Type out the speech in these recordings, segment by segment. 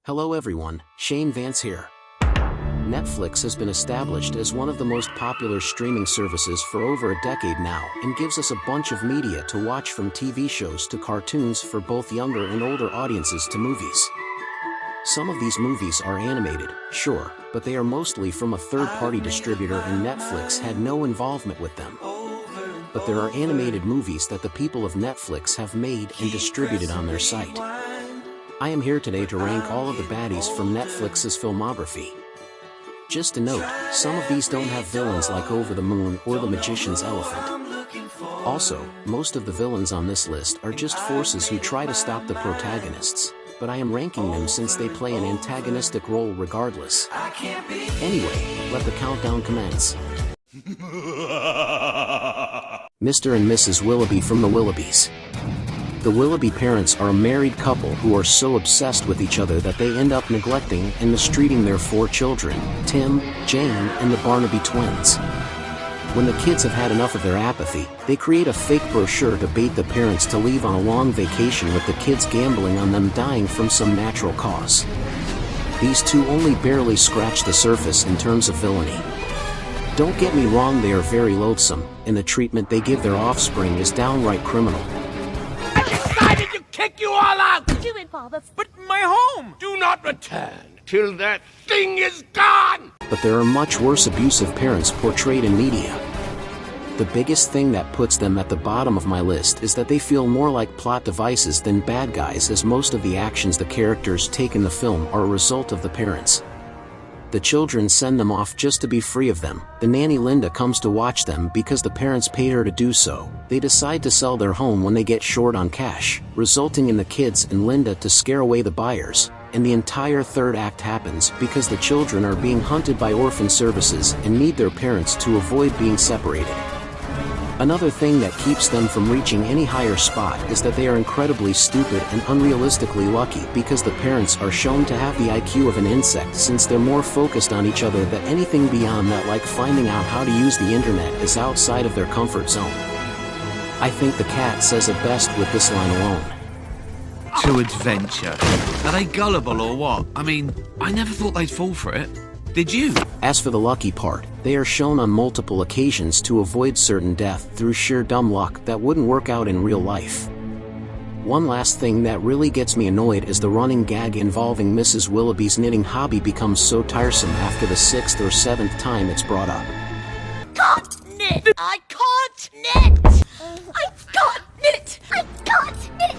Hello everyone, Shane Vance here. Netflix has been established as one of the most popular streaming services for over a decade now and gives us a bunch of media to watch, from TV shows to cartoons for both younger and older audiences to movies. Some of these movies are animated, sure, but they are mostly from a third-party distributor and Netflix had no involvement with them. But there are animated movies that the people of Netflix have made and distributed on their site. I am here today to rank all of the baddies from Netflix's filmography. Just a note, some of these don't have villains like Over the Moon or the Magician's Elephant. Also, most of the villains on this list are just forces who try to stop the protagonists, but I am ranking them since they play an antagonistic role regardless. Anyway, let the countdown commence. Mr. and Mrs. Willoughby from the Willoughbys. The Willoughby parents are a married couple who are so obsessed with each other that they end up neglecting and mistreating their 4 children, Tim, Jane, and the Barnaby twins. When the kids have had enough of their apathy, they create a fake brochure to bait the parents to leave on a long vacation, with the kids gambling on them dying from some natural cause. These two only barely scratch the surface in terms of villainy. Don't get me wrong, they are very loathsome, and the treatment they give their offspring is downright criminal. Kick you all out! Do it, Father. But my home! Do not return till that thing is gone! But there are much worse abusive parents portrayed in media. The biggest thing that puts them at the bottom of my list is that they feel more like plot devices than bad guys, as most of the actions the characters take in the film are a result of the parents. The children send them off just to be free of them. The nanny Linda comes to watch them because the parents paid her to do so. They decide to sell their home when they get short on cash, resulting in the kids and Linda to scare away the buyers. And the entire third act happens because the children are being hunted by orphan services and need their parents to avoid being separated. Another thing that keeps them from reaching any higher spot is that they are incredibly stupid and unrealistically lucky, because the parents are shown to have the IQ of an insect, since they're more focused on each other than anything beyond that, like finding out how to use the internet is outside of their comfort zone. I think the cat says it best with this line alone. To adventure. Are they gullible or what? I mean, I never thought they'd fall for it. Did you? As for the lucky part, they are shown on multiple occasions to avoid certain death through sheer dumb luck that wouldn't work out in real life. One last thing that really gets me annoyed is the running gag involving Mrs. Willoughby's knitting hobby becomes so tiresome after the 6th or 7th time it's brought up. Can't knit! I can't knit! I can't knit! I can't knit!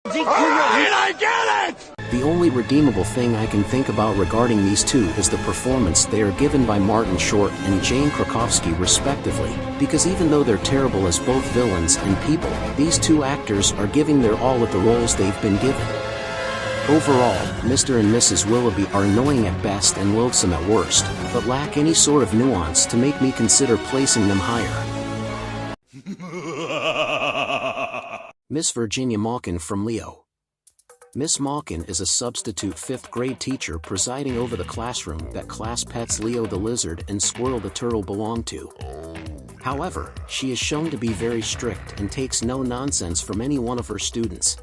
Alright, I get it! The only redeemable thing I can think about regarding these two is the performance they are given by Martin Short and Jane Krakowski respectively, because even though they're terrible as both villains and people, these two actors are giving their all at the roles they've been given. Overall, Mr. and Mrs. Willoughby are annoying at best and loathsome at worst, but lack any sort of nuance to make me consider placing them higher. Miss Virginia Malkin from Leo. Miss Malkin is a substitute 5th grade teacher presiding over the classroom that class pets Leo the lizard and Squirrel the turtle belong to. However, she is shown to be very strict and takes no nonsense from any one of her students.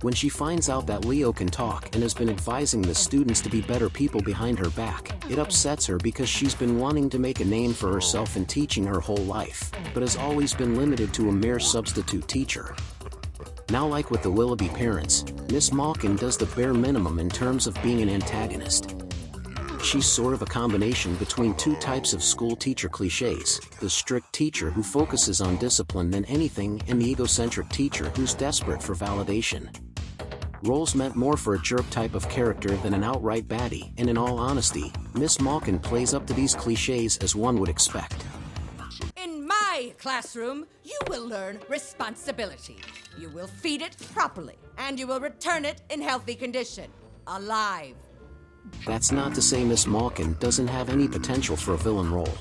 When she finds out that Leo can talk and has been advising the students to be better people behind her back, it upsets her, because she's been wanting to make a name for herself in teaching her whole life, but has always been limited to a mere substitute teacher. Now, like with the Willoughby parents, Miss Malkin does the bare minimum in terms of being an antagonist. She's sort of a combination between two types of school teacher cliches: the strict teacher who focuses on discipline than anything, and the egocentric teacher who's desperate for validation. Roles meant more for a jerk type of character than an outright baddie, and in all honesty, Miss Malkin plays up to these cliches as one would expect. In my classroom, you will learn responsibility. You will feed it properly, and you will return it in healthy condition, alive. That's not to say Miss Malkin doesn't have any potential for a villain role.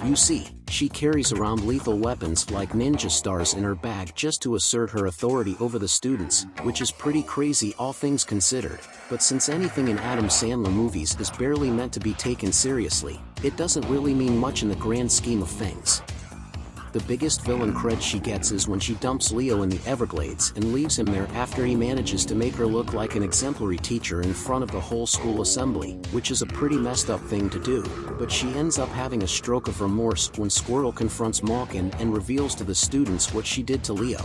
You see, she carries around lethal weapons like ninja stars in her bag just to assert her authority over the students, which is pretty crazy all things considered, but since anything in Adam Sandler movies is barely meant to be taken seriously, it doesn't really mean much in the grand scheme of things. The biggest villain cred she gets is when she dumps Leo in the Everglades and leaves him there after he manages to make her look like an exemplary teacher in front of the whole school assembly, which is a pretty messed up thing to do, but she ends up having a stroke of remorse when Squirtle confronts Malkin and reveals to the students what she did to Leo.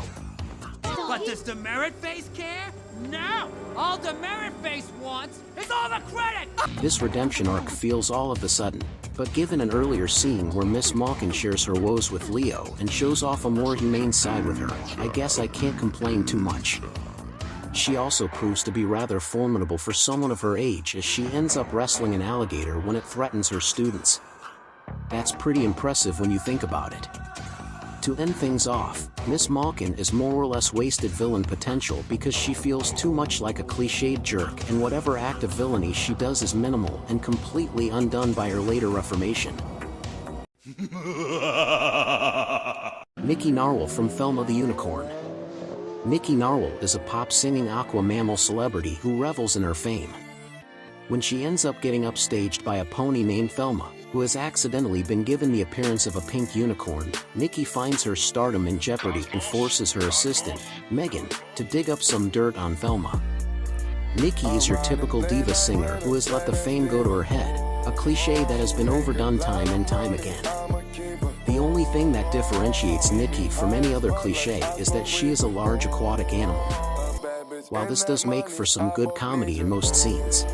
But does the Merit Face care? No! All the Merit Face wants is all the credit! This redemption arc feels all of the sudden, but given an earlier scene where Miss Malkin shares her woes with Leo and shows off a more humane side with her, I guess I can't complain too much. She also proves to be rather formidable for someone of her age as she ends up wrestling an alligator when it threatens her students. That's pretty impressive when you think about it. To end things off, Miss Malkin is more or less wasted villain potential because she feels too much like a cliched jerk and whatever act of villainy she does is minimal and completely undone by her later reformation. Nikki Narwhal from Thelma the Unicorn. Nikki Narwhal is a pop-singing aqua mammal celebrity who revels in her fame. When she ends up getting upstaged by a pony named Thelma, who has accidentally been given the appearance of a pink unicorn, Nikki finds her stardom in jeopardy and forces her assistant, Megan, to dig up some dirt on Thelma. Nikki is your typical diva singer who has let the fame go to her head, a cliche that has been overdone time and time again. The only thing that differentiates Nikki from any other cliche is that she is a large aquatic animal. While this does make for some good comedy in most scenes,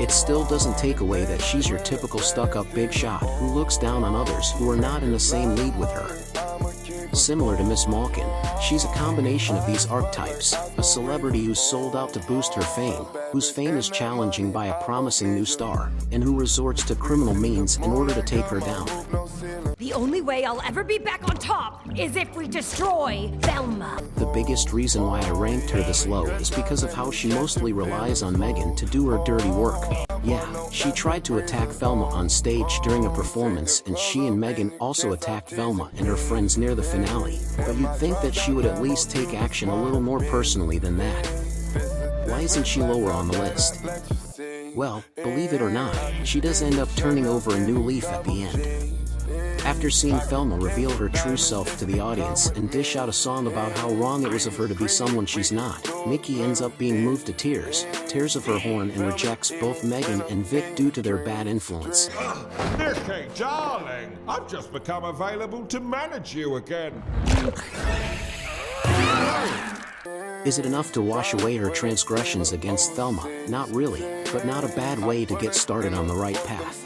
it still doesn't take away that she's your typical stuck-up big shot who looks down on others who are not in the same league with her. Similar to Miss Malkin, she's a combination of these archetypes, a celebrity who's sold out to boost her fame, whose fame is challenging by a promising new star, and who resorts to criminal means in order to take her down. The only way I'll ever be back on top is if we destroy Thelma. The biggest reason why I ranked her this low is because of how she mostly relies on Megan to do her dirty work. Yeah, she tried to attack Thelma on stage during a performance and she and Megan also attacked Thelma and her friends near the finale, but you'd think that she would at least take action a little more personally than that. Why isn't she lower on the list? Well, believe it or not, she does end up turning over a new leaf at the end. After seeing Thelma reveal her true self to the audience and dish out a song about how wrong it was of her to be someone she's not, Nikki ends up being moved to tears, tears of her horn and rejects both Megan and Vic due to their bad influence. Nikki, darling, I've just become available to manage you again. Is it enough to wash away her transgressions against Thelma? Not really, but not a bad way to get started on the right path.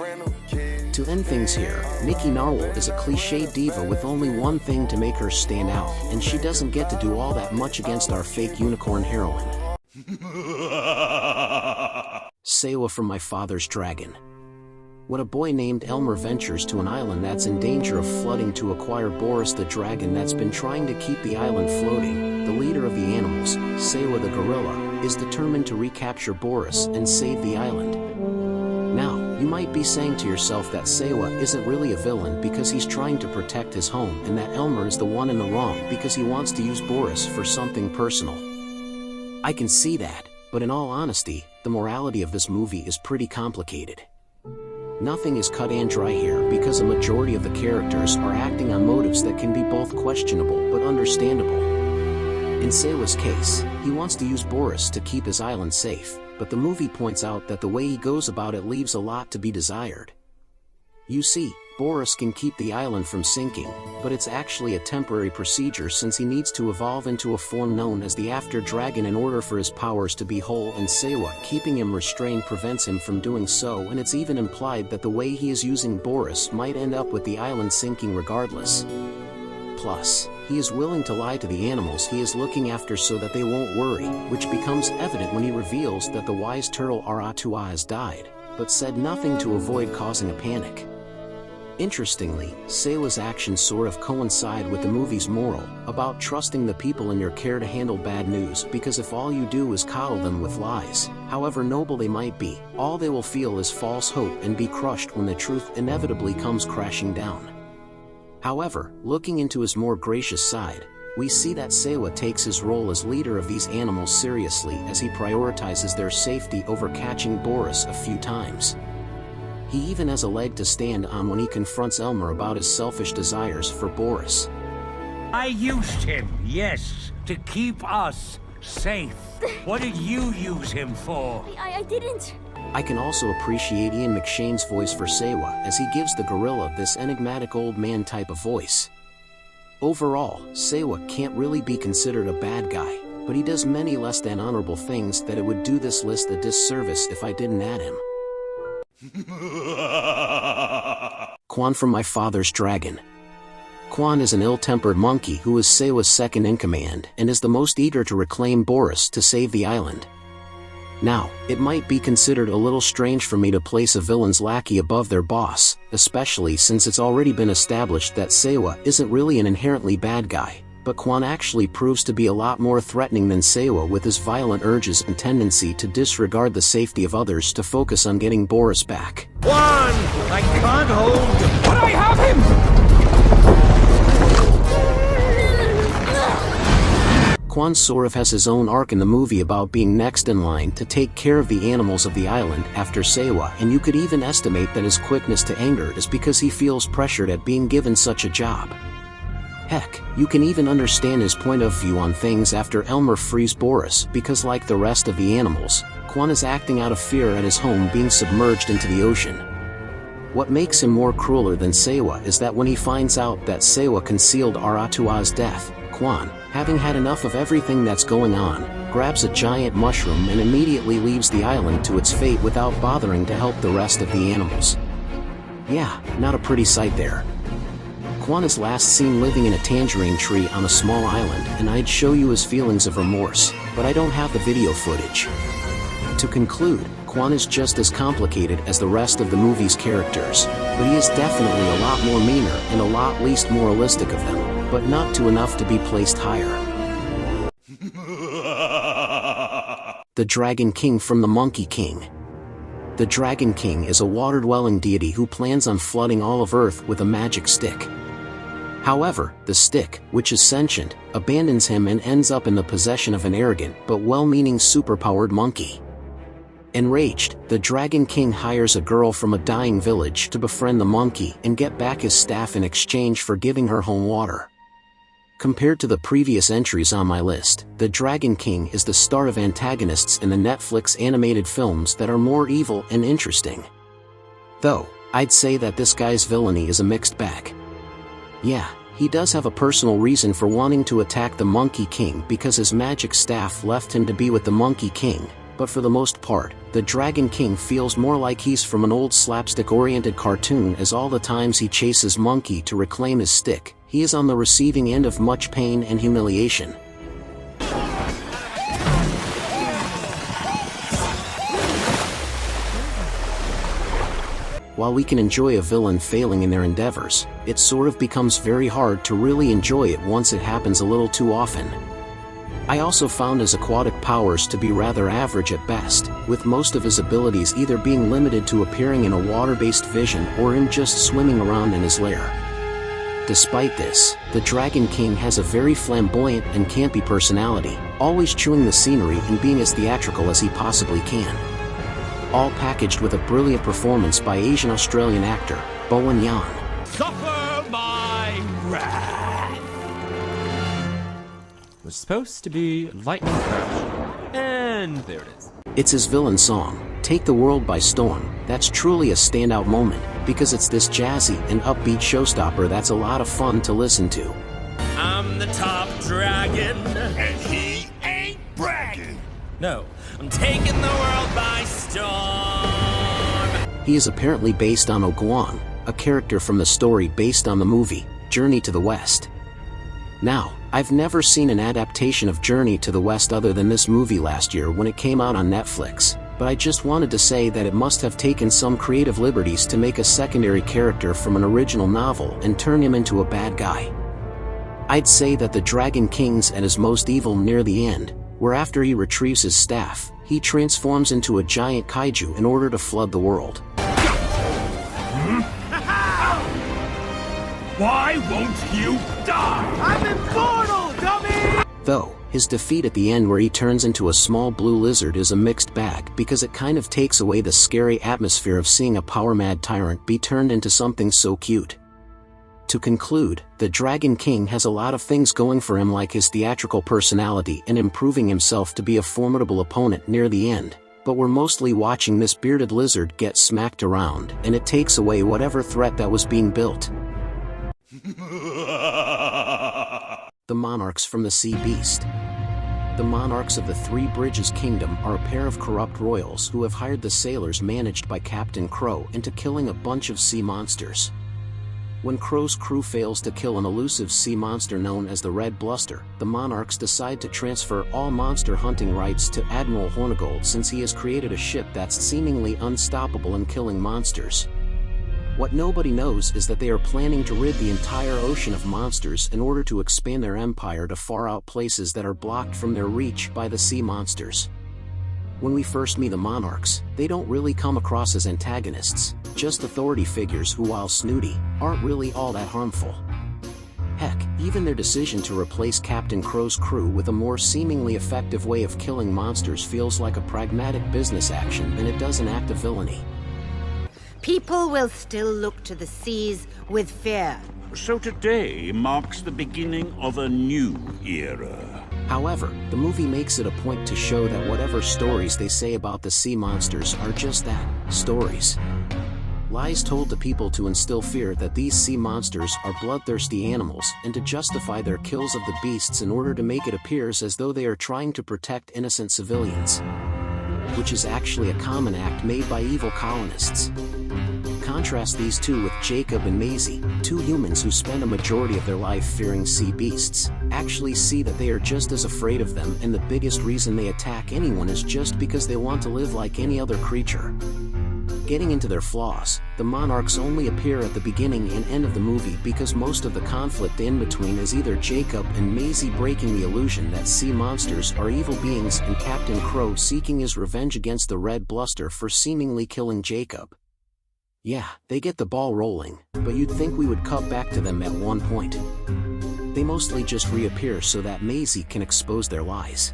To end things here, Nikki Narwhal is a cliché diva with only one thing to make her stand out, and she doesn't get to do all that much against our fake unicorn heroine. Seiwa from My Father's Dragon. When a boy named Elmer ventures to an island that's in danger of flooding to acquire Boris the dragon that's been trying to keep the island floating, the leader of the animals, Seiwa the gorilla, is determined to recapture Boris and save the island. Now, you might be saying to yourself that Seiwa isn't really a villain because he's trying to protect his home and that Elmer is the one in the wrong because he wants to use Boris for something personal. I can see that, but in all honesty, the morality of this movie is pretty complicated. Nothing is cut and dry here because a majority of the characters are acting on motives that can be both questionable but understandable. In Seiwa's case, he wants to use Boris to keep his island safe, but the movie points out that the way he goes about it leaves a lot to be desired. You see, Boris can keep the island from sinking, but it's actually a temporary procedure since he needs to evolve into a form known as the After Dragon in order for his powers to be whole, and Seiwa keeping him restrained prevents him from doing so, and it's even implied that the way he is using Boris might end up with the island sinking regardless. Plus, he is willing to lie to the animals he is looking after so that they won't worry, which becomes evident when he reveals that the wise turtle Aratua has died, but said nothing to avoid causing a panic. Interestingly, Seiwa's actions sort of coincide with the movie's moral, about trusting the people in your care to handle bad news, because if all you do is coddle them with lies, however noble they might be, all they will feel is false hope and be crushed when the truth inevitably comes crashing down. However, looking into his more gracious side, we see that Seiwa takes his role as leader of these animals seriously as he prioritizes their safety over catching Boris a few times. He even has a leg to stand on when he confronts Elmer about his selfish desires for Boris. I used him, yes, to keep us safe. What did you use him for? I didn't. I can also appreciate Ian McShane's voice for Seiwa, as he gives the gorilla this enigmatic old man type of voice. Overall, Seiwa can't really be considered a bad guy, but he does many less than honorable things that it would do this list a disservice if I didn't add him. Quan from My Father's Dragon. Quan is an ill-tempered monkey who is Seiwa's second in command and is the most eager to reclaim Boris to save the island. Now, it might be considered a little strange for me to place a villain's lackey above their boss, especially since it's already been established that Seiwa isn't really an inherently bad guy, but Quan actually proves to be a lot more threatening than Seiwa with his violent urges and tendency to disregard the safety of others to focus on getting Boris back. Quan! I can't hold... But I have him! Quan sort of has his own arc in the movie about being next in line to take care of the animals of the island after Seiwa, and you could even estimate that his quickness to anger is because he feels pressured at being given such a job. Heck, you can even understand his point of view on things after Elmer frees Boris, because like the rest of the animals, Quan is acting out of fear at his home being submerged into the ocean. What makes him more crueler than Seiwa is that when he finds out that Seiwa concealed Aratua's death, Quan, having had enough of everything that's going on, grabs a giant mushroom and immediately leaves the island to its fate without bothering to help the rest of the animals. Yeah, not a pretty sight there. Quan is last seen living in a tangerine tree on a small island, and I'd show you his feelings of remorse, but I don't have the video footage. To conclude, Quan is just as complicated as the rest of the movie's characters, but he is definitely a lot more meaner and a lot least moralistic of them, but not to enough to be placed higher. The Dragon King from the Monkey King. The Dragon King is a water-dwelling deity who plans on flooding all of Earth with a magic stick. However, the stick, which is sentient, abandons him and ends up in the possession of an arrogant but well-meaning superpowered monkey. Enraged, the Dragon King hires a girl from a dying village to befriend the monkey and get back his staff in exchange for giving her home water. Compared to the previous entries on my list, the Dragon King is the start of antagonists in the Netflix animated films that are more evil and interesting. Though, I'd say that this guy's villainy is a mixed bag. Yeah, he does have a personal reason for wanting to attack the Monkey King because his magic staff left him to be with the Monkey King, but for the most part, the Dragon King feels more like he's from an old slapstick-oriented cartoon, as all the times he chases Monkey to reclaim his stick, he is on the receiving end of much pain and humiliation. While we can enjoy a villain failing in their endeavors, it sort of becomes very hard to really enjoy it once it happens a little too often. I also found his aquatic powers to be rather average at best, with most of his abilities either being limited to appearing in a water-based vision or him just swimming around in his lair. Despite this, the Dragon King has a very flamboyant and campy personality, always chewing the scenery and being as theatrical as he possibly can. All packaged with a brilliant performance by Asian-Australian actor, Bowen Yan. Suffer my wrath! Was supposed to be Lightning Crash. And there it is. It's his villain song, Take the World by Storm, that's truly a standout moment, because it's this jazzy and upbeat showstopper that's a lot of fun to listen to. I'm the top dragon, and he ain't bragging. No, I'm taking the world by storm. He is apparently based on Oguang, a character from the story based on the movie, Journey to the West. Now, I've never seen an adaptation of Journey to the West other than this movie last year when it came out on Netflix, but I just wanted to say that it must have taken some creative liberties to make a secondary character from an original novel and turn him into a bad guy. I'd say that the Dragon King's at his most evil near the end, where after he retrieves his staff, he transforms into a giant kaiju in order to flood the world. Why won't you die? I'm immortal, dummy! Though, His defeat at the end where he turns into a small blue lizard is a mixed bag because it kind of takes away the scary atmosphere of seeing a power-mad tyrant be turned into something so cute. To conclude, the Dragon King has a lot of things going for him, like his theatrical personality and improving himself to be a formidable opponent near the end, but we're mostly watching this bearded lizard get smacked around, and it takes away whatever threat that was being built. The Monarchs from the Sea Beast. The Monarchs of the Three Bridges Kingdom are a pair of corrupt royals who have hired the sailors managed by Captain Crow into killing a bunch of sea monsters. When Crow's crew fails to kill an elusive sea monster known as the Red Bluster, the Monarchs decide to transfer all monster hunting rights to Admiral Hornigold, since he has created a ship that's seemingly unstoppable in killing monsters. What nobody knows is that they are planning to rid the entire ocean of monsters in order to expand their empire to far-out places that are blocked from their reach by the sea monsters. When we first meet the Monarchs, they don't really come across as antagonists, just authority figures who, while snooty, aren't really all that harmful. Heck, even their decision to replace Captain Crow's crew with a more seemingly effective way of killing monsters feels like a pragmatic business action than it does an act of villainy. People will still look to the seas with fear. So today marks the beginning of a new era. However, the movie makes it a point to show that whatever stories they say about the sea monsters are just that, stories. Lies told to people to instill fear that these sea monsters are bloodthirsty animals and to justify their kills of the beasts in order to make it appear as though they are trying to protect innocent civilians. Which is actually a common act made by evil colonists. Contrast these two with Jacob and Maisie, two humans who spend a majority of their life fearing sea beasts, actually see that they are just as afraid of them, and the biggest reason they attack anyone is just because they want to live like any other creature. Getting into their flaws, the Monarchs only appear at the beginning and end of the movie because most of the conflict in between is either Jacob and Maisie breaking the illusion that sea monsters are evil beings and Captain Crow seeking his revenge against the Red Bluster for seemingly killing Jacob. Yeah, they get the ball rolling, but you'd think we would cut back to them at one point. They mostly just reappear so that Maisie can expose their lies.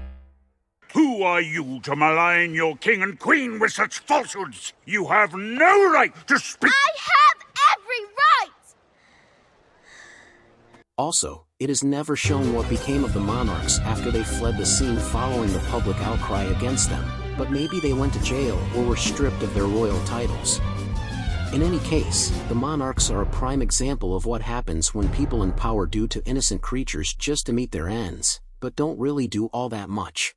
Who are you to malign your king and queen with such falsehoods? You have no right to speak— I have every right! Also, it is never shown what became of the Monarchs after they fled the scene following the public outcry against them, but maybe they went to jail or were stripped of their royal titles. In any case, the Monarchs are a prime example of what happens when people in power do to innocent creatures just to meet their ends, but don't really do all that much.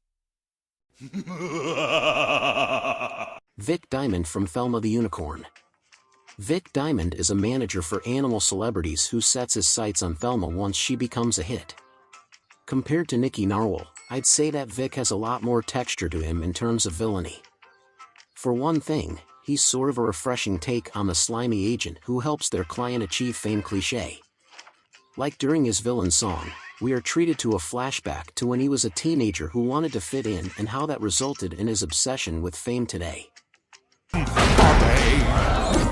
Vic Diamond from Thelma the Unicorn. Vic Diamond is a manager for animal celebrities who sets his sights on Thelma once she becomes a hit. Compared to Nikki Narwhal, I'd say that Vic has a lot more texture to him in terms of villainy. For one thing, he's sort of a refreshing take on the slimy agent who helps their client achieve fame cliché. Like during his villain song, we are treated to a flashback to when he was a teenager who wanted to fit in and how that resulted in his obsession with fame today.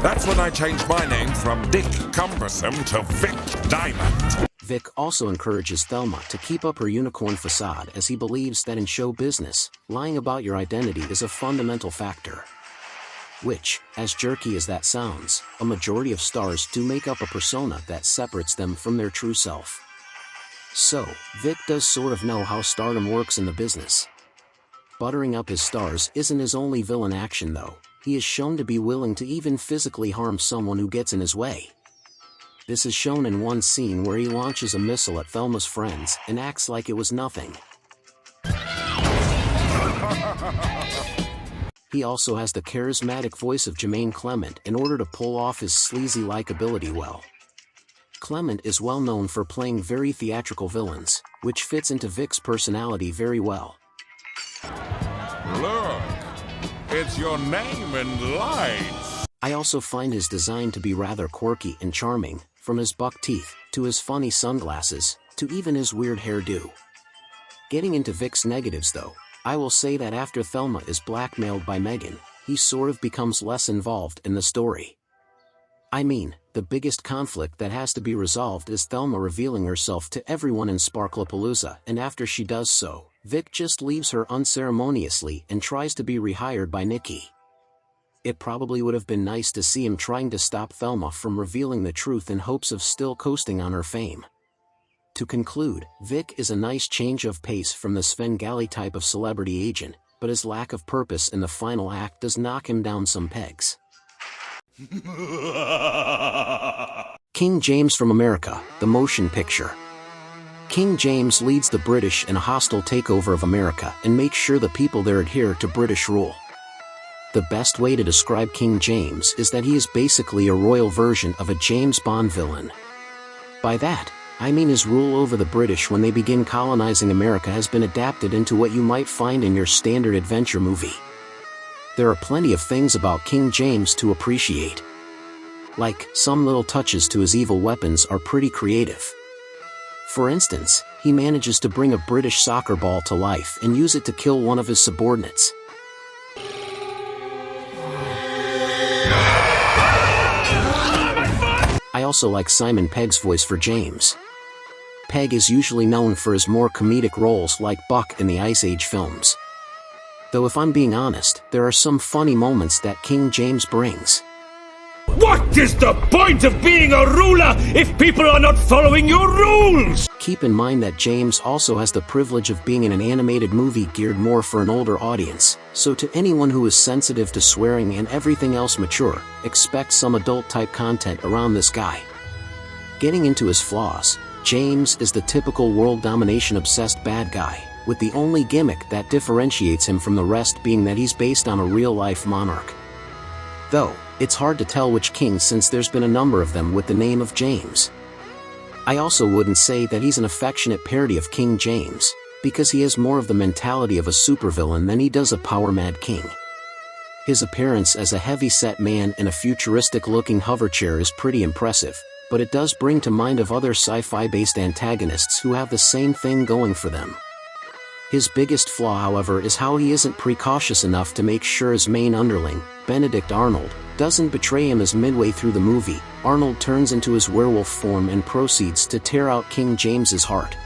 That's when I changed my name from Dick Cumbersome to Vic Diamond. Vic also encourages Thelma to keep up her unicorn facade as he believes that in show business, lying about your identity is a fundamental factor. Which, as jerky as that sounds, a majority of stars do make up a persona that separates them from their true self. So, Vic does sort of know how stardom works in the business. Buttering up his stars isn't his only villain action though. He is shown to be willing to even physically harm someone who gets in his way. This is shown in one scene where he launches a missile at Thelma's friends and acts like it was nothing. He also has the charismatic voice of Jermaine Clement in order to pull off his sleazy likability well. Clement is well known for playing very theatrical villains, which fits into Vic's personality very well. Look, it's your name in lights. I also find his design to be rather quirky and charming, from his buck teeth, to his funny sunglasses, to even his weird hairdo. Getting into Vic's negatives though, I will say that after Thelma is blackmailed by Megan, he sort of becomes less involved in the story. I mean, the biggest conflict that has to be resolved is Thelma revealing herself to everyone in Sparklapalooza, and after she does so, Vic just leaves her unceremoniously and tries to be rehired by Nikki. It probably would have been nice to see him trying to stop Thelma from revealing the truth in hopes of still coasting on her fame. To conclude, Vic is a nice change of pace from the Svengali type of celebrity agent, but his lack of purpose in the final act does knock him down some pegs. King James from America, the motion picture. King James leads the British in a hostile takeover of America and makes sure the people there adhere to British rule. The best way to describe King James is that he is basically a royal version of a James Bond villain. By that, I mean his rule over the British when they begin colonizing America has been adapted into what you might find in your standard adventure movie. There are plenty of things about King James to appreciate. Like, some little touches to his evil weapons are pretty creative. For instance, he manages to bring a British soccer ball to life and use it to kill one of his subordinates. I also like Simon Pegg's voice for James. Pegg is usually known for his more comedic roles like Buck in the Ice Age films. Though if I'm being honest, there are some funny moments that King James brings. What is the point of being a ruler if people are not following your rules? Keep in mind that James also has the privilege of being in an animated movie geared more for an older audience, so to anyone who is sensitive to swearing and everything else mature, expect some adult-type content around this guy. Getting into his flaws, James is the typical world domination-obsessed bad guy, with the only gimmick that differentiates him from the rest being that he's based on a real-life monarch. Though, it's hard to tell which king since there's been a number of them with the name of James. I also wouldn't say that he's an affectionate parody of King James, because he has more of the mentality of a supervillain than he does a power-mad king. His appearance as a heavy-set man in a futuristic-looking hoverchair is pretty impressive, but it does bring to mind of other sci-fi-based antagonists who have the same thing going for them. His biggest flaw, however, is how he isn't precautious enough to make sure his main underling, Benedict Arnold, doesn't betray him as midway through the movie, Arnold turns into his werewolf form and proceeds to tear out King James's heart.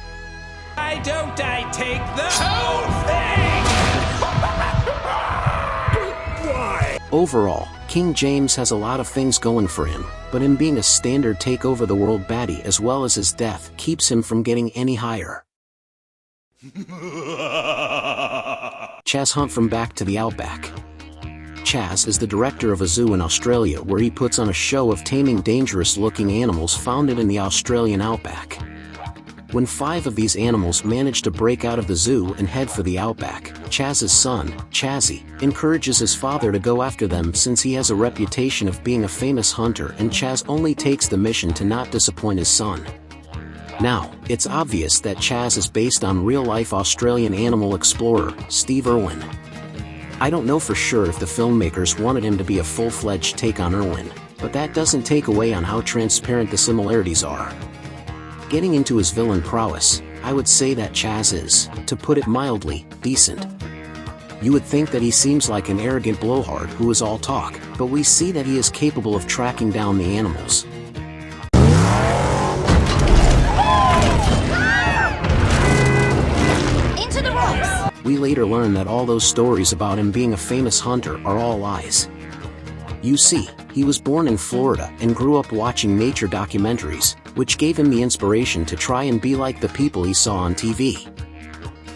Why don't I take the whole thing? Why? Overall, King James has a lot of things going for him, but him being a standard take-over-the-world baddie as well as his death keeps him from getting any higher. Chaz Hunt from Back to the Outback. Chaz is the director of a zoo in Australia where he puts on a show of taming dangerous-looking animals found in the Australian outback. When 5 of these animals manage to break out of the zoo and head for the outback, Chaz's son, Chazzy, encourages his father to go after them since he has a reputation of being a famous hunter and Chaz only takes the mission to not disappoint his son. Now, it's obvious that Chaz is based on real-life Australian animal explorer, Steve Irwin. I don't know for sure if the filmmakers wanted him to be a full-fledged take on Irwin, but that doesn't take away on how transparent the similarities are. Getting into his villain prowess, I would say that Chaz is, to put it mildly, decent. You would think that he seems like an arrogant blowhard who is all talk, but we see that he is capable of tracking down the animals. Into the rocks! We later learn that all those stories about him being a famous hunter are all lies. You see, he was born in Florida and grew up watching nature documentaries, which gave him the inspiration to try and be like the people he saw on TV.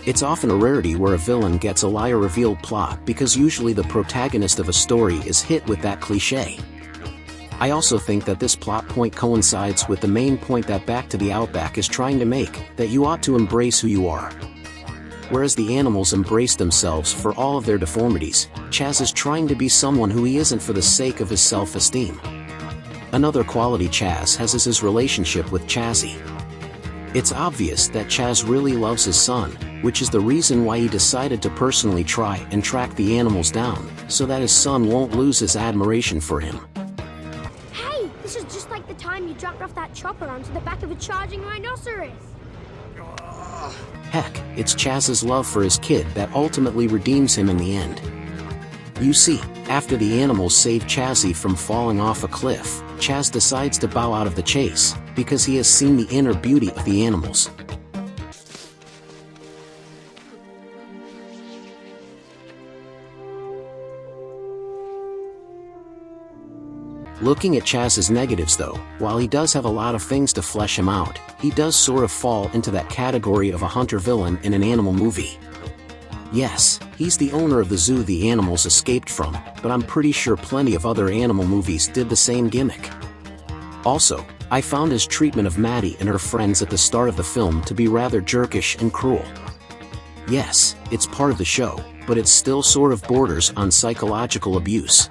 It's often a rarity where a villain gets a lie-revealed plot because usually the protagonist of a story is hit with that cliché. I also think that this plot point coincides with the main point that Back to the Outback is trying to make, that you ought to embrace who you are. Whereas the animals embrace themselves for all of their deformities, Chaz is trying to be someone who he isn't for the sake of his self-esteem. Another quality Chaz has is his relationship with Chazzy. It's obvious that Chaz really loves his son, which is the reason why he decided to personally try and track the animals down, so that his son won't lose his admiration for him. Hey, this is just like the time you dropped off that chopper onto the back of a charging rhinoceros. Heck, it's Chaz's love for his kid that ultimately redeems him in the end. You see, after the animals save Chazzy from falling off a cliff, Chaz decides to bow out of the chase, because he has seen the inner beauty of the animals. Looking at Chaz's negatives though, while he does have a lot of things to flesh him out, he does sort of fall into that category of a hunter villain in an animal movie. Yes, he's the owner of the zoo the animals escaped from, but I'm pretty sure plenty of other animal movies did the same gimmick. Also, I found his treatment of Maddie and her friends at the start of the film to be rather jerkish and cruel. Yes, it's part of the show, but it still sort of borders on psychological abuse.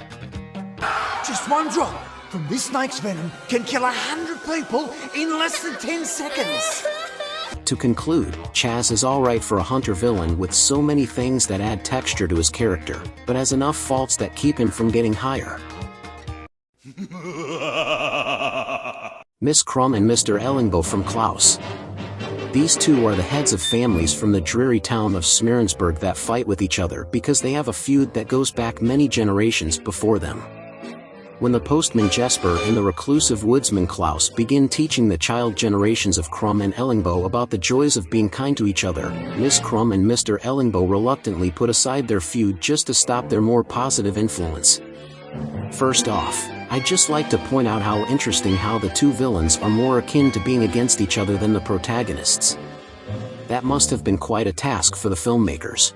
Just one drop from this snake's venom can kill 100 people in less than 10 seconds. To conclude, Chaz is alright for a hunter villain with so many things that add texture to his character, but has enough faults that keep him from getting higher. Miss Crumb and Mr. Ellingboe from Klaus. These two are the heads of families from the dreary town of Smearensburg that fight with each other because they have a feud that goes back many generations before them. When the postman Jesper and the reclusive woodsman Klaus begin teaching the child generations of Crumb and Ellingboe about the joys of being kind to each other, Miss Crumb and Mr. Ellingboe reluctantly put aside their feud just to stop their more positive influence. First off, I'd just like to point out how interesting how the two villains are more akin to being against each other than the protagonists. That must have been quite a task for the filmmakers.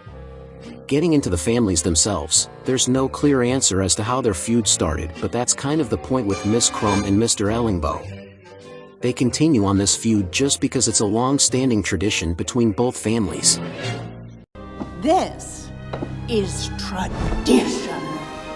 Getting into the families themselves, there's no clear answer as to how their feud started, but that's kind of the point with Miss Crumb and Mr. Ellingboe. They continue on this feud just because it's a long-standing tradition between both families. This is tradition.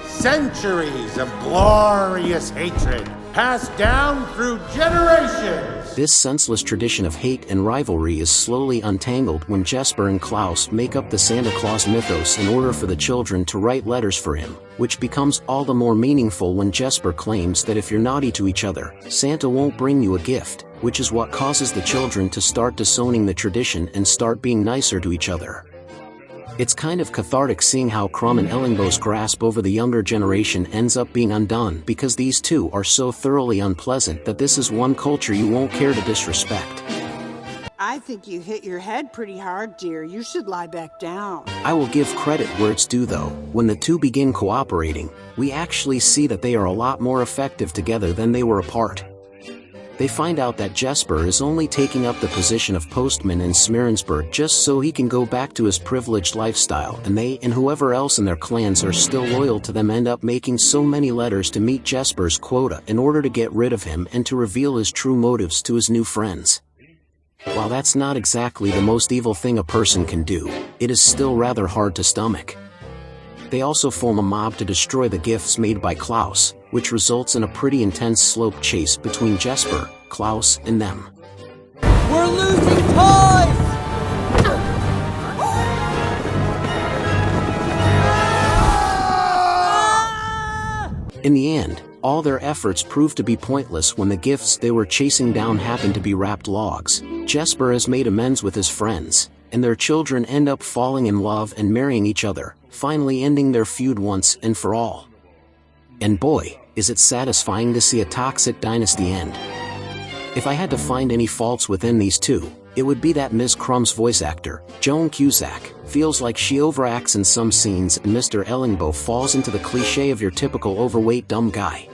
Centuries of glorious hatred passed down through generations. This senseless tradition of hate and rivalry is slowly untangled when Jesper and Klaus make up the Santa Claus mythos in order for the children to write letters for him, which becomes all the more meaningful when Jesper claims that if you're naughty to each other, Santa won't bring you a gift, which is what causes the children to start disowning the tradition and start being nicer to each other. It's kind of cathartic seeing how Crumb and Ellingboe's grasp over the younger generation ends up being undone because these two are so thoroughly unpleasant that this is one culture you won't care to disrespect. I think you hit your head pretty hard, dear. You should lie back down. I will give credit where it's due though. When the two begin cooperating, we actually see that they are a lot more effective together than they were apart. They find out that Jesper is only taking up the position of postman in Smearensburg just so he can go back to his privileged lifestyle, and they and whoever else in their clans are still loyal to them end up making so many letters to meet Jesper's quota in order to get rid of him and to reveal his true motives to his new friends. While that's not exactly the most evil thing a person can do, it is still rather hard to stomach. They also form a mob to destroy the gifts made by Klaus, which results in a pretty intense slope chase between Jesper, Klaus, and them. We're losing toys! In the end, all their efforts prove to be pointless when the gifts they were chasing down happen to be wrapped logs. Jesper has made amends with his friends, and their children end up falling in love and marrying each other, finally ending their feud once and for all. And boy, is it satisfying to see a toxic dynasty end. If I had to find any faults within these two, it would be that Ms. Crumb's voice actor, Joan Cusack, feels like she overacts in some scenes and Mr. Ellingboe falls into the cliché of your typical overweight dumb guy.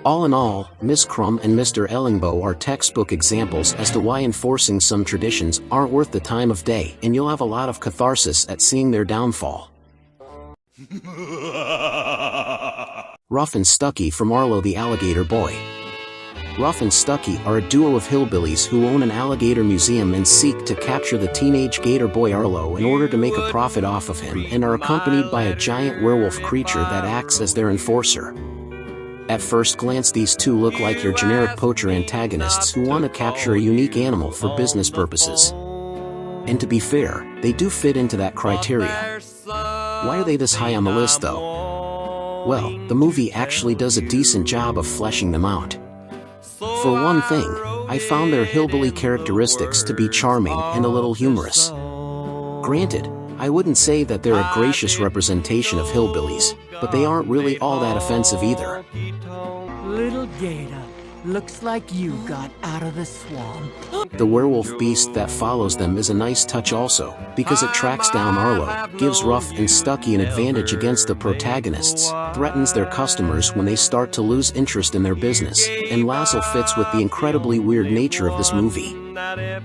All in all, Miss Crumb and Mr. Ellingboe are textbook examples as to why enforcing some traditions aren't worth the time of day, and you'll have a lot of catharsis at seeing their downfall. Ruff and Stucky from Arlo the Alligator Boy. Ruff and Stucky are a duo of hillbillies who own an alligator museum and seek to capture the teenage gator boy Arlo in order to make a profit off of him, and are accompanied by a giant werewolf creature that acts as their enforcer. At first glance, these two look like your generic poacher antagonists who want to capture a unique animal for business purposes. And to be fair, they do fit into that criteria. Why are they this high on the list though? Well, the movie actually does a decent job of fleshing them out. For one thing, I found their hillbilly characteristics to be charming and a little humorous. Granted, I wouldn't say that they're a gracious representation of hillbillies, but they aren't really all that offensive either. Little gator. Looks like you got out of the swamp. The werewolf beast that follows them is a nice touch also, because it tracks down Arlo, gives Ruff and Stucky an advantage against the protagonists, threatens their customers when they start to lose interest in their business, and Lazzle fits with the incredibly weird nature of this movie. I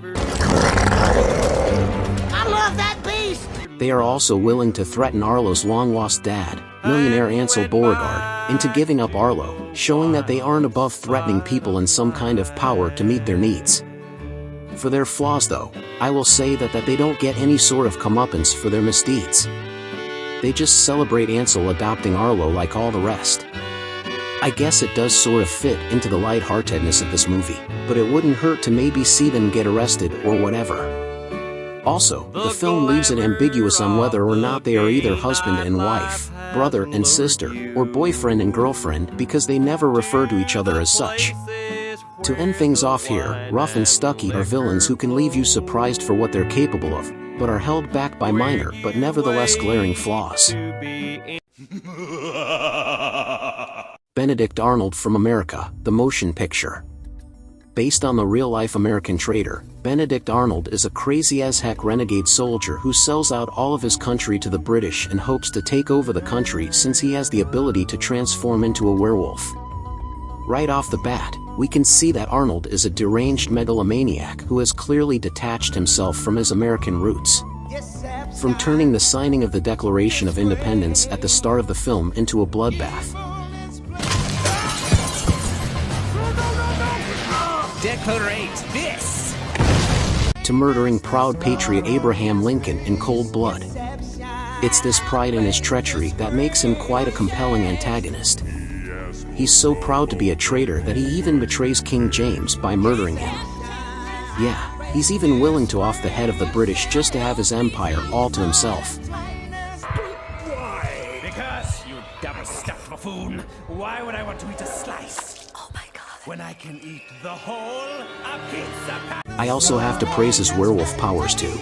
love that beast! They are also willing to threaten Arlo's long-lost dad, millionaire Ansel Beauregard, into giving up Arlo, showing that they aren't above threatening people in some kind of power to meet their needs. For their flaws though, I will say that they don't get any sort of comeuppance for their misdeeds. They just celebrate Ansel adopting Arlo like all the rest. I guess it does sort of fit into the lightheartedness of this movie, but it wouldn't hurt to maybe see them get arrested or whatever. Also, the film leaves it ambiguous on whether or not they are either husband and wife, brother and sister, or boyfriend and girlfriend because they never refer to each other as such. To end things off here, Ruff and Stucky are villains who can leave you surprised for what they're capable of, but are held back by minor but nevertheless glaring flaws. Benedict Arnold from America, the motion picture. Based on the real-life American trader, Benedict Arnold is a crazy-as-heck renegade soldier who sells out all of his country to the British and hopes to take over the country since he has the ability to transform into a werewolf. Right off the bat, we can see that Arnold is a deranged megalomaniac who has clearly detached himself from his American roots. From turning the signing of the Declaration of Independence at the start of the film into a bloodbath. Declarate this! To murdering proud patriot Abraham Lincoln in cold blood. It's this pride in his treachery that makes him quite a compelling antagonist. He's so proud to be a traitor that he even betrays King James by murdering him. Yeah, he's even willing to off the head of the British just to have his empire all to himself. Why? Because, you double-stuffed buffoon, why would I want to eat a slice? Oh my god. When I can eat the whole, a pizza pack. I also have to praise his werewolf powers too.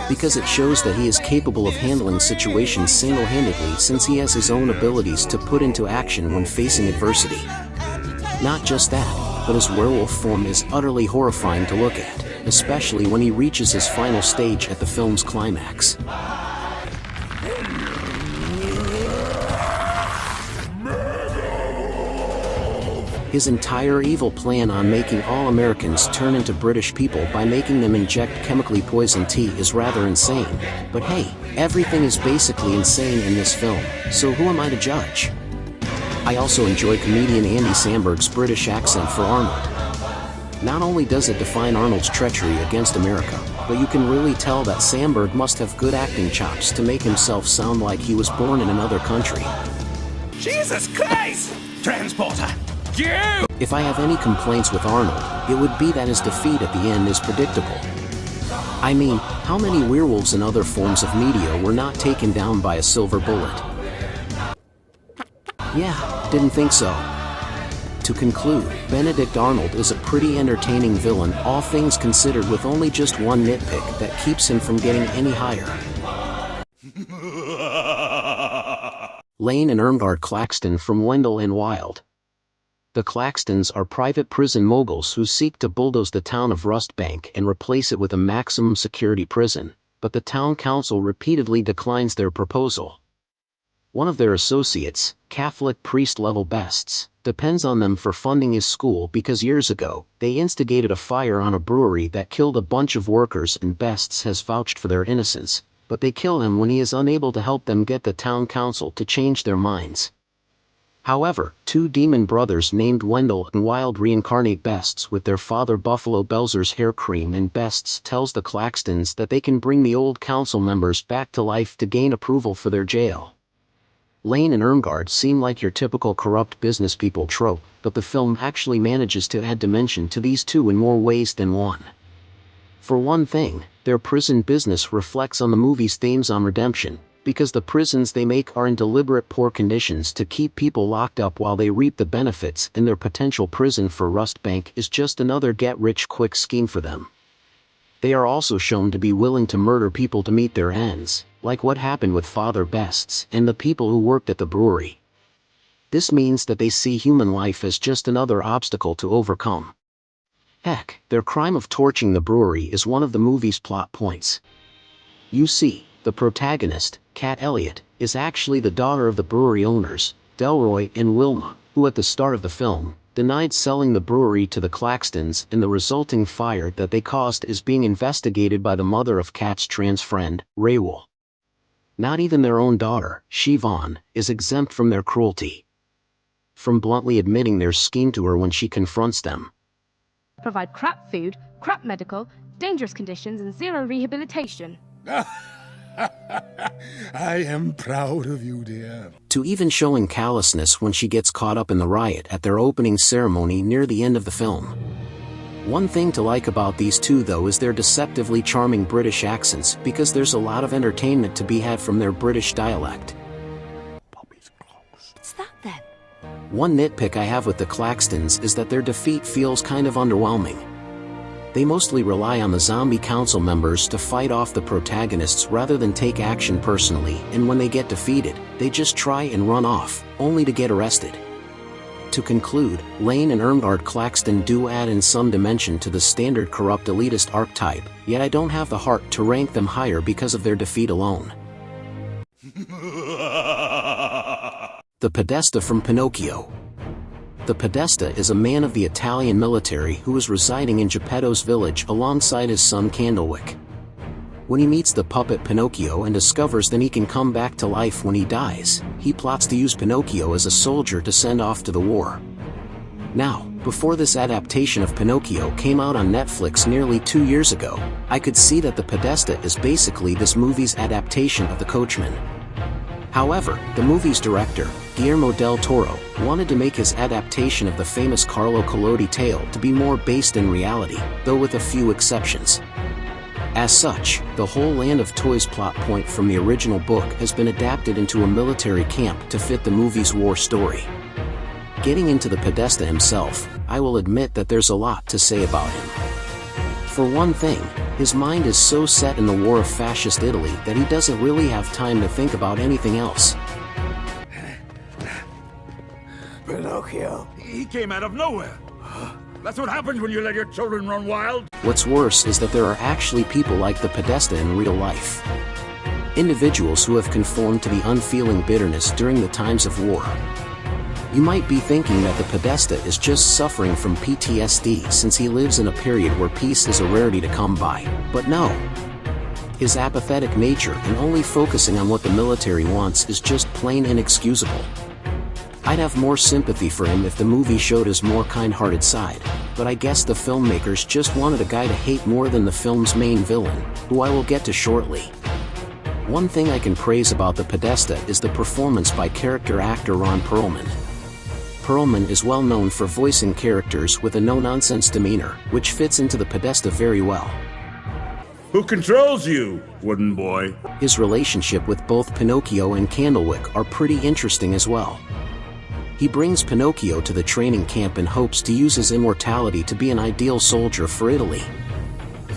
Because it shows that he is capable of handling situations single-handedly since he has his own abilities to put into action when facing adversity. Not just that, but his werewolf form is utterly horrifying to look at, especially when he reaches his final stage at the film's climax. His entire evil plan on making all Americans turn into British people by making them inject chemically poisoned tea is rather insane, but hey, everything is basically insane in this film, so who am I to judge? I also enjoy comedian Andy Samberg's British accent for Arnold. Not only does it define Arnold's treachery against America, but you can really tell that Samberg must have good acting chops to make himself sound like he was born in another country. Jesus Christ! Transporter! If I have any complaints with Arnold, it would be that his defeat at the end is predictable. I mean, how many werewolves and other forms of media were not taken down by a silver bullet? Yeah, didn't think so. To conclude, Benedict Arnold is a pretty entertaining villain, all things considered, with only just one nitpick that keeps him from getting any higher. Lane and Irmgard Claxton from Wendell and Wild. The Claxtons are private prison moguls who seek to bulldoze the town of Rustbank and replace it with a maximum security prison, but the town council repeatedly declines their proposal. One of their associates, Catholic priest-level Bests, depends on them for funding his school because years ago, they instigated a fire on a brewery that killed a bunch of workers, and Bests has vouched for their innocence, but they kill him when he is unable to help them get the town council to change their minds. However, two demon brothers named Wendell and Wild reincarnate Bests with their father Buffalo Belzer's hair cream, and Bests tells the Claxtons that they can bring the old council members back to life to gain approval for their jail. Lane and Irmgard seem like your typical corrupt business people trope, but the film actually manages to add dimension to these two in more ways than one. For one thing, their prison business reflects on the movie's themes on redemption, because the prisons they make are in deliberate poor conditions to keep people locked up while they reap the benefits, and their potential prison for Rustbank is just another get-rich-quick scheme for them. They are also shown to be willing to murder people to meet their ends, like what happened with Father Bests and the people who worked at the brewery. This means that they see human life as just another obstacle to overcome. Heck, their crime of torching the brewery is one of the movie's plot points. You see, the protagonist, Cat Elliot, is actually the daughter of the brewery owners, Delroy and Wilma, who at the start of the film, denied selling the brewery to the Claxtons, and the resulting fire that they caused is being investigated by the mother of Cat's trans friend, Raywell. Not even their own daughter, Siobhan, is exempt from their cruelty. From bluntly admitting their scheme to her when she confronts them. Provide crap food, crap medical, dangerous conditions, and zero rehabilitation. I am proud of you, dear. To even showing callousness when she gets caught up in the riot at their opening ceremony near the end of the film. One thing to like about these two though is their deceptively charming British accents, because there's a lot of entertainment to be had from their British dialect. What's that then? One nitpick I have with the Claxtons is that their defeat feels kind of underwhelming. They mostly rely on the zombie council members to fight off the protagonists rather than take action personally, and when they get defeated, they just try and run off, only to get arrested. To conclude, Lane and Irmgard Claxton do add in some dimension to the standard corrupt elitist archetype, yet I don't have the heart to rank them higher because of their defeat alone. The Podesta from Pinocchio. The Podesta is a man of the Italian military who is residing in Geppetto's village alongside his son Candlewick. When he meets the puppet Pinocchio and discovers that he can come back to life when he dies, he plots to use Pinocchio as a soldier to send off to the war. Now, before this adaptation of Pinocchio came out on Netflix nearly 2 years ago, I could see that the Podesta is basically this movie's adaptation of The Coachman. However, the movie's director, Guillermo del Toro, wanted to make his adaptation of the famous Carlo Collodi tale to be more based in reality, though with a few exceptions. As such, the whole Land of Toys plot point from the original book has been adapted into a military camp to fit the movie's war story. Getting into the Podesta himself, I will admit that there's a lot to say about him. For one thing, his mind is so set in the war of fascist Italy that he doesn't really have time to think about anything else. Pinocchio. He came out of nowhere. That's what happens when you let your children run wild. What's worse is that there are actually people like the Podesta in real life. Individuals who have conformed to the unfeeling bitterness during the times of war. You might be thinking that the Podesta is just suffering from PTSD since he lives in a period where peace is a rarity to come by, but no. His apathetic nature and only focusing on what the military wants is just plain inexcusable. I'd have more sympathy for him if the movie showed his more kind-hearted side, but I guess the filmmakers just wanted a guy to hate more than the film's main villain, who I will get to shortly. One thing I can praise about the Podesta is the performance by character actor Ron Perlman. Perlman is well known for voicing characters with a no-nonsense demeanor, which fits into the Podesta very well. Who controls you, wooden boy? His relationship with both Pinocchio and Candlewick are pretty interesting as well. He brings Pinocchio to the training camp in hopes to use his immortality to be an ideal soldier for Italy.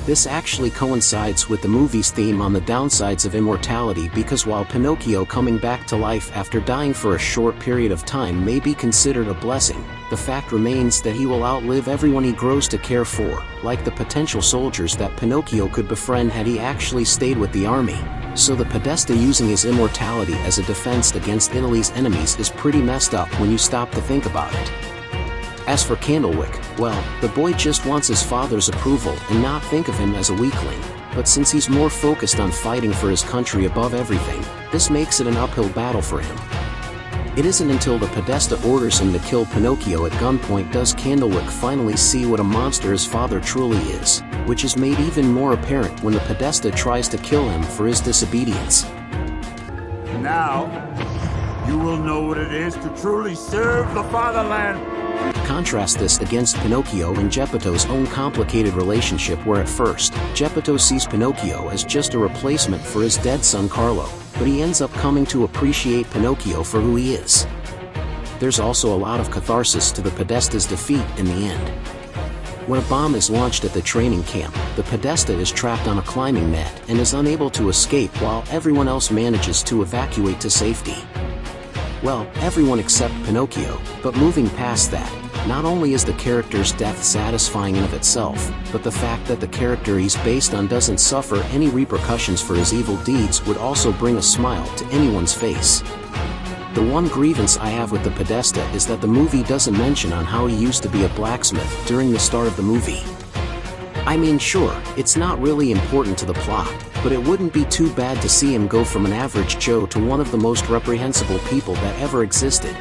This actually coincides with the movie's theme on the downsides of immortality, because while Pinocchio coming back to life after dying for a short period of time may be considered a blessing, the fact remains that he will outlive everyone he grows to care for, like the potential soldiers that Pinocchio could befriend had he actually stayed with the army. So the Podesta using his immortality as a defense against Italy's enemies is pretty messed up when you stop to think about it. As for Candlewick, well, the boy just wants his father's approval and not think of him as a weakling, but since he's more focused on fighting for his country above everything, this makes it an uphill battle for him. It isn't until the Podesta orders him to kill Pinocchio at gunpoint does Candlewick finally see what a monster his father truly is, which is made even more apparent when the Podesta tries to kill him for his disobedience. Now, you will know what it is to truly serve the fatherland. Contrast this against Pinocchio and Geppetto's own complicated relationship, where at first, Geppetto sees Pinocchio as just a replacement for his dead son Carlo, but he ends up coming to appreciate Pinocchio for who he is. There's also a lot of catharsis to the Podesta's defeat in the end. When a bomb is launched at the training camp, the Podesta is trapped on a climbing net and is unable to escape while everyone else manages to evacuate to safety. Well, everyone except Pinocchio, but moving past that, not only is the character's death satisfying in of itself, but the fact that the character he's based on doesn't suffer any repercussions for his evil deeds would also bring a smile to anyone's face. The one grievance I have with the Podesta is that the movie doesn't mention on how he used to be a blacksmith during the start of the movie. I mean, sure, it's not really important to the plot, but it wouldn't be too bad to see him go from an average Joe to one of the most reprehensible people that ever existed.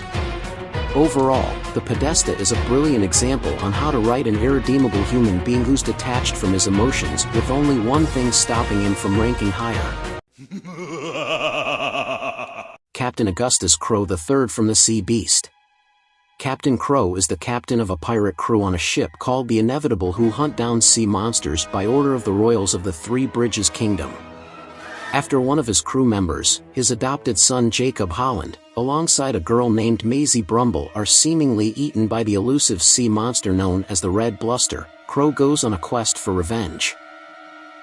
Overall, the Podesta is a brilliant example on how to write an irredeemable human being who's detached from his emotions with only one thing stopping him from ranking higher. Captain Augustus Crow III from the Sea Beast. Captain Crow is the captain of a pirate crew on a ship called the Inevitable who hunt down sea monsters by order of the royals of the Three Bridges Kingdom. After one of his crew members, his adopted son Jacob Holland, alongside a girl named Maisie Brumble are seemingly eaten by the elusive sea monster known as the Red Bluster, Crow goes on a quest for revenge.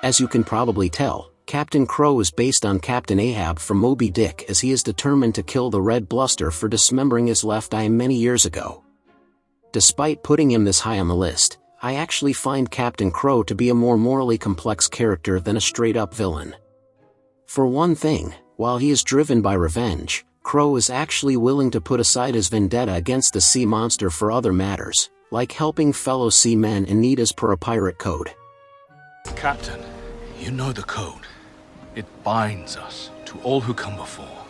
As you can probably tell, Captain Crow is based on Captain Ahab from Moby Dick as he is determined to kill the Red Bluster for dismembering his left eye many years ago. Despite putting him this high on the list, I actually find Captain Crow to be a more morally complex character than a straight-up villain. For one thing, while he is driven by revenge, Crow is actually willing to put aside his vendetta against the sea monster for other matters, like helping fellow seamen in need as per a pirate code. Captain, you know the code. It binds us to all who come before,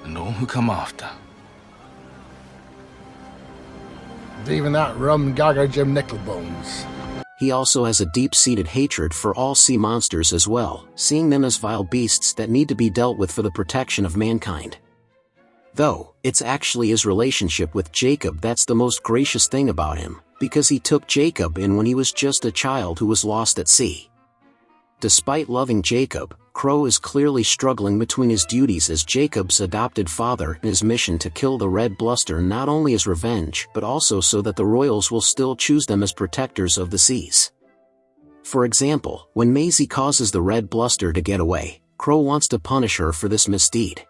and all who come after. Even that rum gagger Jim Nicklebones. He also has a deep-seated hatred for all sea monsters as well, seeing them as vile beasts that need to be dealt with for the protection of mankind. Though, it's actually his relationship with Jacob that's the most gracious thing about him, because he took Jacob in when he was just a child who was lost at sea. Despite loving Jacob, Crow is clearly struggling between his duties as Jacob's adopted father and his mission to kill the Red Bluster not only as revenge but also so that the royals will still choose them as protectors of the seas. For example, when Maisie causes the Red Bluster to get away, Crow wants to punish her for this misdeed.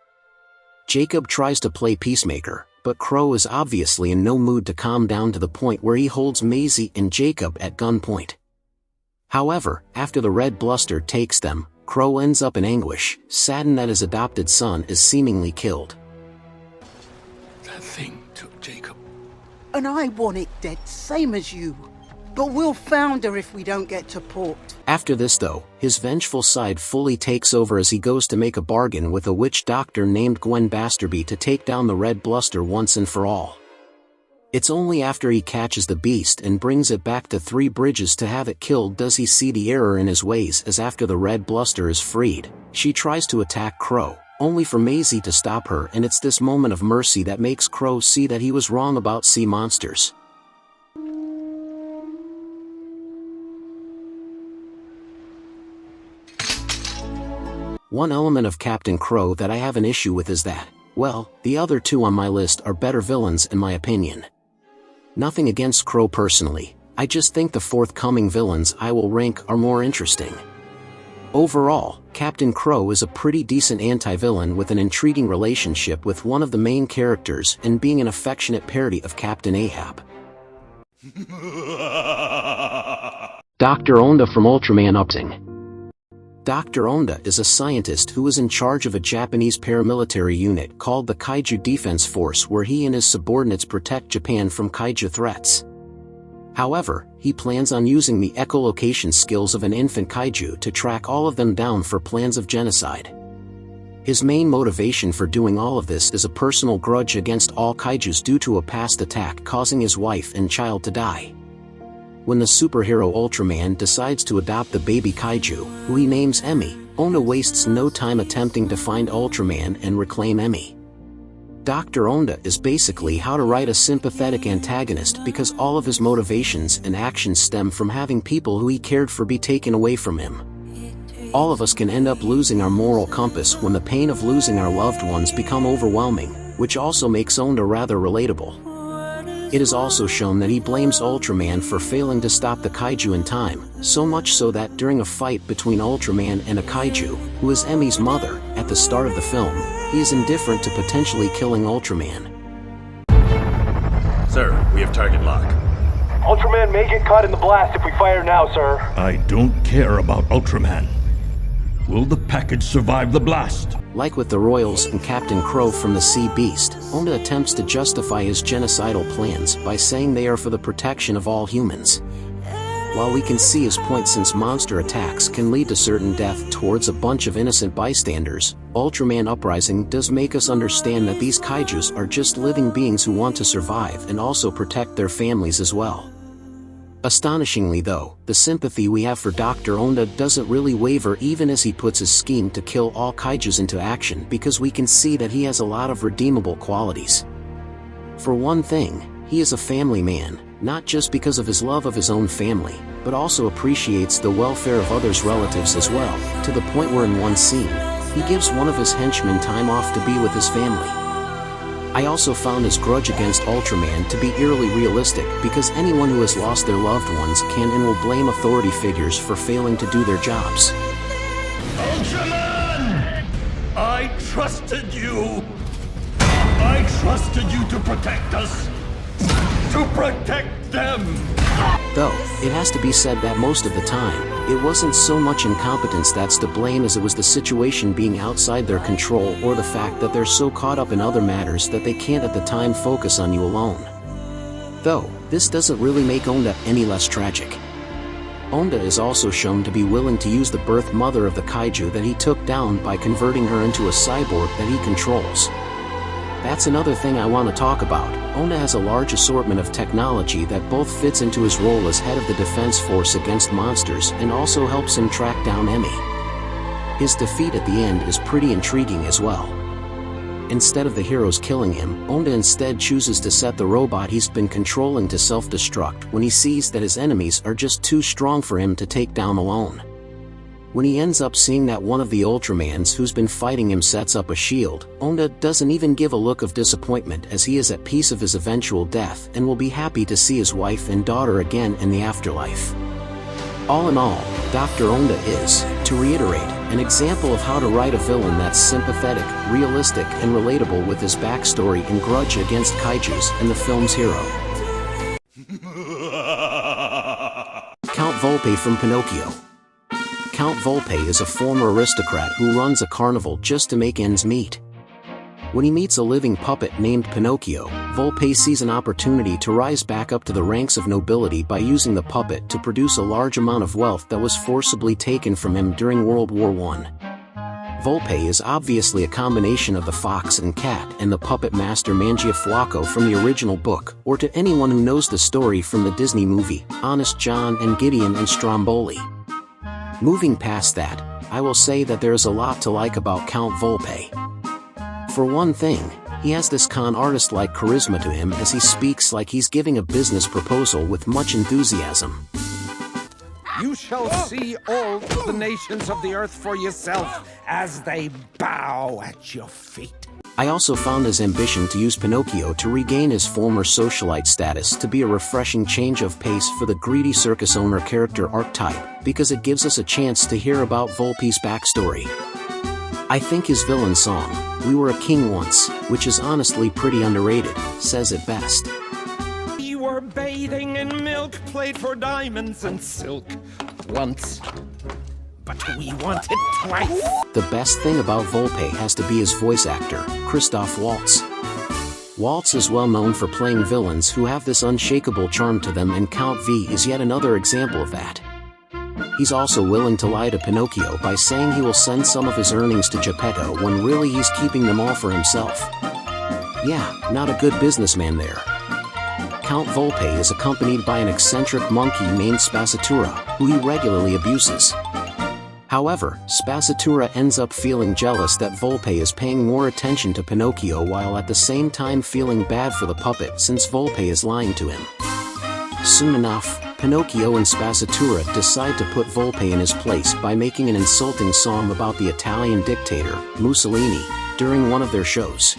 Jacob tries to play peacemaker, but Crow is obviously in no mood to calm down to the point where he holds Maisie and Jacob at gunpoint. However, after the Red Bluster takes them, Crow ends up in anguish, saddened that his adopted son is seemingly killed. That thing took Jacob. And I want it dead, same as you. But we'll founder if we don't get to port. After this though, his vengeful side fully takes over as he goes to make a bargain with a witch doctor named Gwen Basterby to take down the Red Bluster once and for all. It's only after he catches the beast and brings it back to Three Bridges to have it killed does he see the error in his ways, as after the Red Bluster is freed, she tries to attack Crow, only for Maisie to stop her, and it's this moment of mercy that makes Crow see that he was wrong about sea monsters. One element of Captain Crow that I have an issue with is that, well, the other two on my list are better villains in my opinion. Nothing against Crow personally, I just think the forthcoming villains I will rank are more interesting. Overall, Captain Crow is a pretty decent anti-villain with an intriguing relationship with one of the main characters and being an affectionate parody of Captain Ahab. Dr. Onda from Ultraman Uprising. Dr. Onda is a scientist who is in charge of a Japanese paramilitary unit called the Kaiju Defense Force, where he and his subordinates protect Japan from kaiju threats. However, he plans on using the echolocation skills of an infant kaiju to track all of them down for plans of genocide. His main motivation for doing all of this is a personal grudge against all kaijus due to a past attack causing his wife and child to die. When the superhero Ultraman decides to adopt the baby kaiju, who he names Emmy, Onda wastes no time attempting to find Ultraman and reclaim Emmy. Dr. Onda is basically how to write a sympathetic antagonist because all of his motivations and actions stem from having people who he cared for be taken away from him. All of us can end up losing our moral compass when the pain of losing our loved ones become overwhelming, which also makes Onda rather relatable. It is also shown that he blames Ultraman for failing to stop the kaiju in time, so much so that during a fight between Ultraman and a kaiju, who is Emmy's mother, at the start of the film, he is indifferent to potentially killing Ultraman. Sir, we have target lock. Ultraman may get caught in the blast if we fire now, sir. I don't care about Ultraman. Will the package survive the blast? Like with the Royals and Captain Crow from the Sea Beast, Onda attempts to justify his genocidal plans by saying they are for the protection of all humans. While we can see his point since monster attacks can lead to certain death towards a bunch of innocent bystanders, Ultraman Uprising does make us understand that these kaijus are just living beings who want to survive and also protect their families as well. Astonishingly though, the sympathy we have for Dr. Onda doesn't really waver even as he puts his scheme to kill all kaijus into action because we can see that he has a lot of redeemable qualities. For one thing, he is a family man, not just because of his love of his own family, but also appreciates the welfare of others' relatives as well, to the point where in one scene, he gives one of his henchmen time off to be with his family. I also found his grudge against Ultraman to be eerily realistic because anyone who has lost their loved ones can and will blame authority figures for failing to do their jobs. Ultraman! I trusted you! I trusted you to protect us! To protect them! Though, it has to be said that most of the time, it wasn't so much incompetence that's to blame as it was the situation being outside their control or the fact that they're so caught up in other matters that they can't at the time focus on you alone. Though, this doesn't really make Onda any less tragic. Onda is also shown to be willing to use the birth mother of the kaiju that he took down by converting her into a cyborg that he controls. That's another thing I want to talk about. Onda has a large assortment of technology that both fits into his role as head of the defense force against monsters and also helps him track down Emmy. His defeat at the end is pretty intriguing as well. Instead of the heroes killing him, Onda instead chooses to set the robot he's been controlling to self-destruct when he sees that his enemies are just too strong for him to take down alone. When he ends up seeing that one of the Ultramans who's been fighting him sets up a shield, Onda doesn't even give a look of disappointment as he is at peace of his eventual death and will be happy to see his wife and daughter again in the afterlife. All in all, Dr. Onda is, to reiterate, an example of how to write a villain that's sympathetic, realistic, and relatable with his backstory and grudge against kaijus and the film's hero. Count Volpe from Pinocchio. Count Volpe is a former aristocrat who runs a carnival just to make ends meet. When he meets a living puppet named Pinocchio, Volpe sees an opportunity to rise back up to the ranks of nobility by using the puppet to produce a large amount of wealth that was forcibly taken from him during World War I. Volpe is obviously a combination of the fox and cat and the puppet master Mangiafuoco from the original book, or to anyone who knows the story from the Disney movie, Honest John and Gideon and Stromboli. Moving past that, I will say that there is a lot to like about Count Volpe. For one thing, he has this con artist-like charisma to him as he speaks like he's giving a business proposal with much enthusiasm. You shall see all the nations of the earth for yourself as they bow at your feet. I also found his ambition to use Pinocchio to regain his former socialite status to be a refreshing change of pace for the greedy circus owner character archetype, because it gives us a chance to hear about Volpe's backstory. I think his villain song, "We Were a King Once," which is honestly pretty underrated, says it best. We were bathing in milk played for diamonds and silk once, but we want it twice. The best thing about Volpe has to be his voice actor, Christoph Waltz. Waltz is well known for playing villains who have this unshakable charm to them, and Count V is yet another example of that. He's also willing to lie to Pinocchio by saying he will send some of his earnings to Geppetto when really he's keeping them all for himself. Yeah, not a good businessman there. Count Volpe is accompanied by an eccentric monkey named Spazzatura, who he regularly abuses. However, Spazzatura ends up feeling jealous that Volpe is paying more attention to Pinocchio while at the same time feeling bad for the puppet since Volpe is lying to him. Soon enough, Pinocchio and Spazzatura decide to put Volpe in his place by making an insulting song about the Italian dictator, Mussolini, during one of their shows.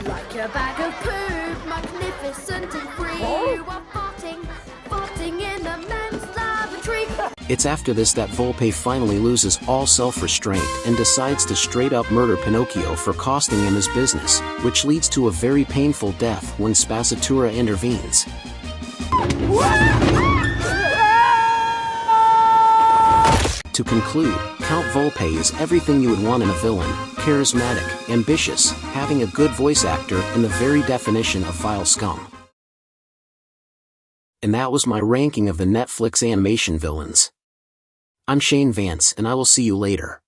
Like a bag of food, magnificent and free. You are farting in a men's lavatory. It's after this that Vulpe finally loses all self-restraint and decides to straight up murder Pinocchio for costing him his business, which leads to a very painful death when Spazzatura intervenes. To conclude, Count Vulpe is everything you would want in a villain: charismatic, ambitious, having a good voice actor, and the very definition of vile scum. And that was my ranking of the Netflix animation villains. I'm Shane Vance, and I will see you later.